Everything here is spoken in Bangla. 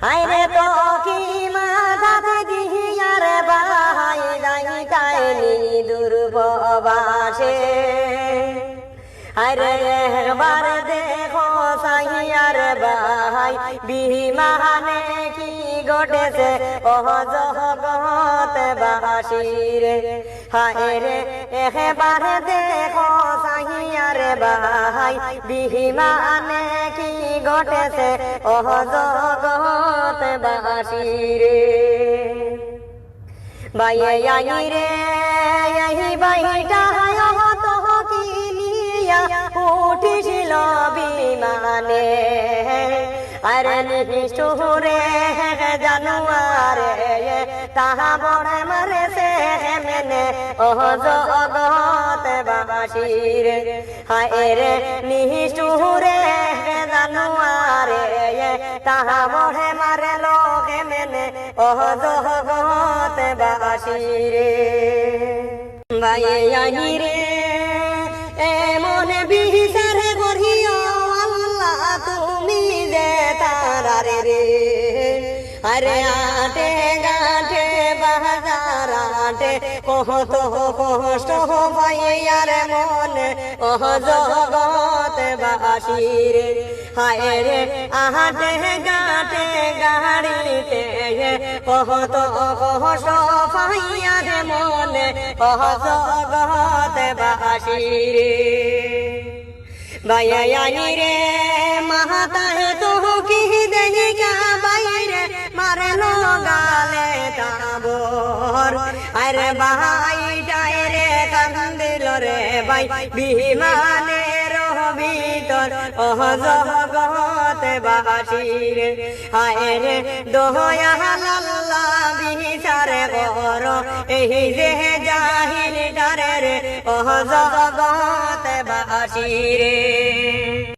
আইরে তো কি মাথাতে দিয়ার বাহাই যাইতাইনি দুর্ববাসে আরে একবার দেখো সাইয়ার বাহাই বিমানে কি ঘটেছে ও জগৎ বাসিরে হায় রে একবার দেখো সাইয়ার বাহাই বিমানে কি ঘটেছে ও জগৎ বাসিরে বাইয়ে আই রে এই বাইটা উঠিছিল বিমানে আরে নিষ্ঠুরে জানুয়ারে তাহা বড় মারেছে মেনে ও জগৎ বাসিরে হায় রে নিষ্ঠুরে জানুয়ারে তাহা বড় মারে লোকে মেনে ও জগৎ বাসিরে বাইয়ে আই রে এমন বিচার করিও আল্লাহ তুমি যে তারারে রে আরে আটে গাঁটে বাজার আটে কত কষ্ট পাইয়ার মনে ও জগৎ বাসিরে হায় রে আটে গাঁটে গাড়িতে কত কষ্ট পাইয়ার মনে ও জগৎ বাসিরে বাইয়ে আই রে মাতায় তো কি দেখিকা বাইরে মারলো গালে তাবর আরে বাইটায় রে কান্দিল রে বাই বিমানের ভিতর ও জগৎ বাসিরে হায় রে দয়াল্লাহ বিচার কর এই যে জাহিল ডারে রে ও জগৎ বাসিরে।